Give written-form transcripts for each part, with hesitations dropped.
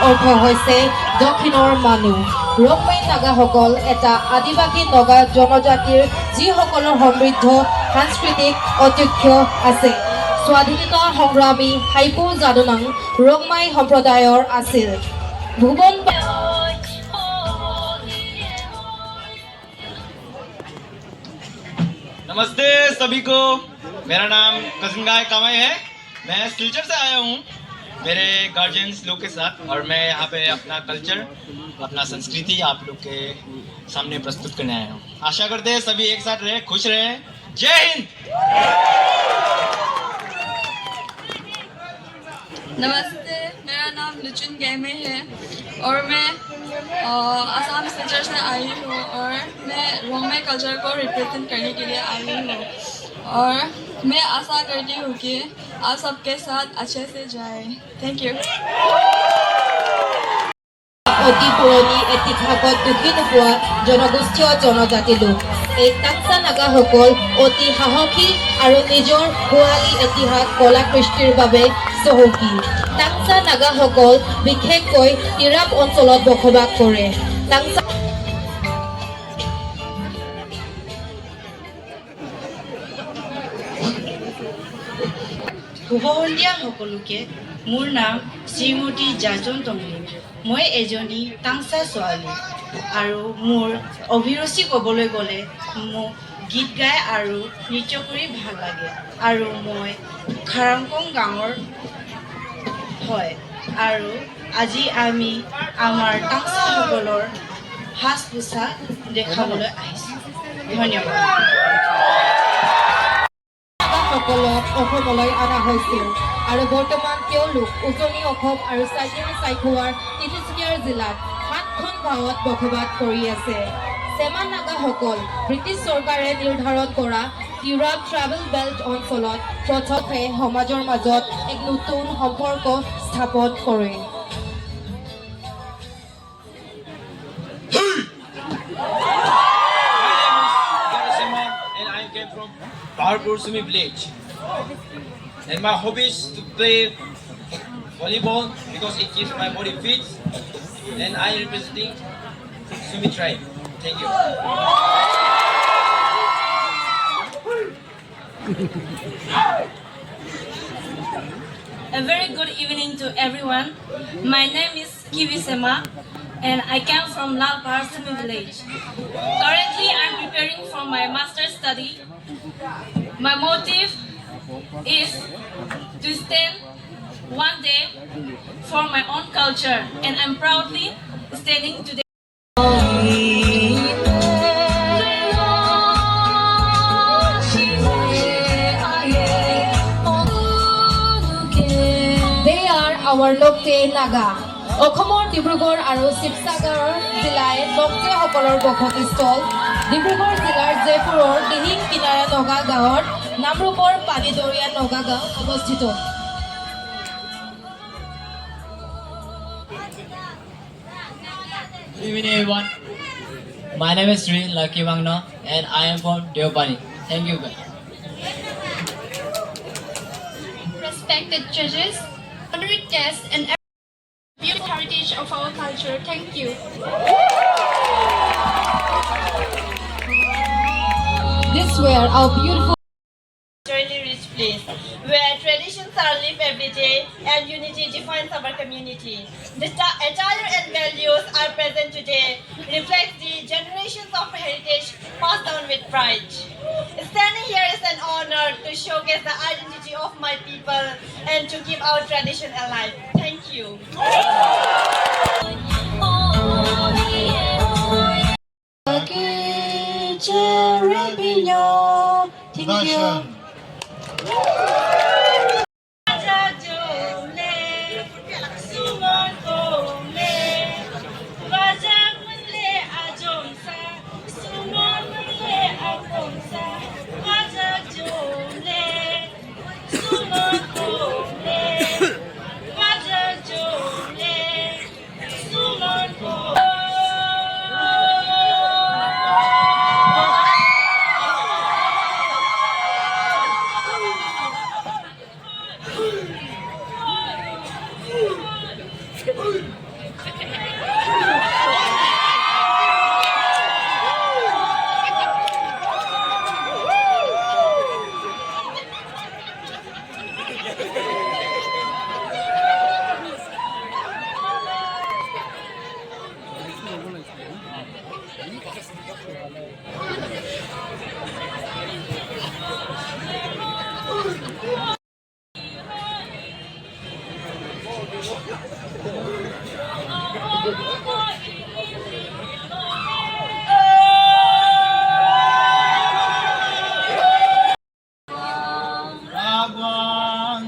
অৰ্থ হৈছে দক্ষিণৰ মানুহ। ৰংমাই নাগাসকল এটা আদিবাসী নগা জনজাতিৰ যিসকলৰ সমৃদ্ধ সাংস্কৃতিক ঐতিহ্য আছে। স্বাধীনতা সংগ্ৰামী হাইপু যাদুনাং ৰংমাই সম্প্ৰদায়ৰ আছিল। ভুৱন नमस्ते सभी को। मेरा नाम कजनगाय कामाई है। मैं सिलचर से आया हूँ मेरे गार्जियंस लोग के साथ, और मैं यहाँ पे अपना कल्चर, अपना संस्कृति आप लोग के सामने प्रस्तुत करने आया हूँ। आशा करते हैं सभी एक साथ रहे, खुश रहे। जय हिंद। नमस्ते, मेरा नाम लुचुन गैमे है और मैं असम सिलचर से आई हूँ और मैं रोंगमे कल्चर को रिप्रेजेंट करने के लिए आई हूँ और मैं आशा करती हूँ कि आप सबके साथ अच्छे से जाए। Thank you. অতি পুৰণি ইতিহাসত দুখী নোপোৱা জনগোষ্ঠীয় জনজাতি লোক। এই টাংচা নাগাসকল অতি সাহসী আৰু নিজৰ গোৱালী ইতিহাস কলা কৃষ্টিৰ বাবে চহকী। টাংচা নাগাসকল বিশেষকৈ তিৰাপ অঞ্চলত বসবাস কৰে। টাংচা শুভ সন্ধিয়া সকলোকে। মোৰ নাম শ্ৰীমতী জাজন টংলি। মই এজনী টাংচা ছোৱালী আৰু মোৰ অভিৰুচি ক'বলৈ গ'লে মোক গীত গাই আৰু নৃত্য কৰি ভাল লাগে। আৰু মই খাৰাংকং গাঁৱৰ হয় আৰু আজি আমি আমাৰ টাংচাসকলৰ সাজ পোছাক দেখাবলৈ আহিছোঁ। ধন্যবাদ। সকলক অসমলৈ অনা হৈছিল আৰু বৰ্তমান তেওঁলোক উজনি অসম আৰু চাইখোৱাৰ তিনিচুকীয়া জিলাত 7খন গাঁৱত বসবাস কৰি আছে। চেমা নাগাসকল ব্ৰিটিছ চৰকাৰে নিৰ্ধাৰণ কৰা তিৰাপ ট্ৰাভেল বেল্ট অঞ্চলত প্ৰথমে সমাজৰ মাজত এক নতুন সম্পৰ্ক স্থাপন কৰে। Powerful Sumi village, and my hobby is to play volleyball because it keeps my body fit, and I representing Sumi tribe. Thank you. A very good evening to everyone. My name is Kiwi Sema and I came from Lalpar Sumi village. Currently I am preparing for my master's study. My motive is to stand one day for my own culture, and I'm proudly standing today. They are our Nokte Naga. অসমৰ ডিব্ৰুগড় আৰু শিৱসাগৰ জিলাই নক্তেসকলৰ বসতিস্থল। ডিব্ৰুগড় জিলাৰ জয়পুৰৰ দিহিং কিনাৰা নগা গাঁৱত নামৰূপৰ পানীদৰীয়া নগা গাঁও অৱস্থিত। Good evening everyone. My name is Sri Lucky Wangno and I am from Deopani. Thank you guys. Respected judges, honored guests, and beautiful heritage of our culture. Thank you. This were our beautiful Really rich place where traditions are lived every day and unity defines our community. The attire and values are present today reflect the generations of heritage passed down with pride. Standing here is an honor to showcase the identity of my people and to keep our tradition alive. Thank you. Thank you. Ragwan.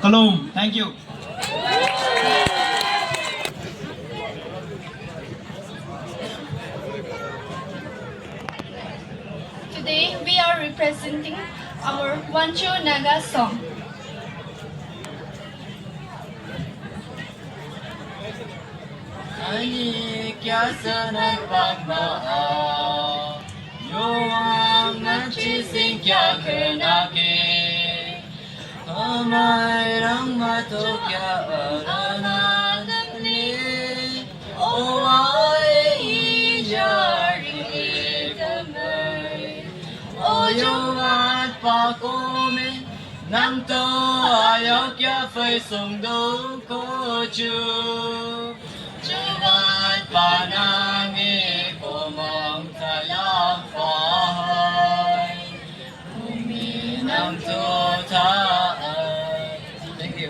Kalum. Thank you. Today we are representing our Wancho Naga song. Ani kya sanan pagmahal, yung nanchi sing kya kena ke, amay rang mato kya aranad ni, o ay ijari kamay, o yung at pakome, nang to ayaw kya fay sung do ko chu. Chumat panangi kumong talakbahay, uminang tutaan. Thank you.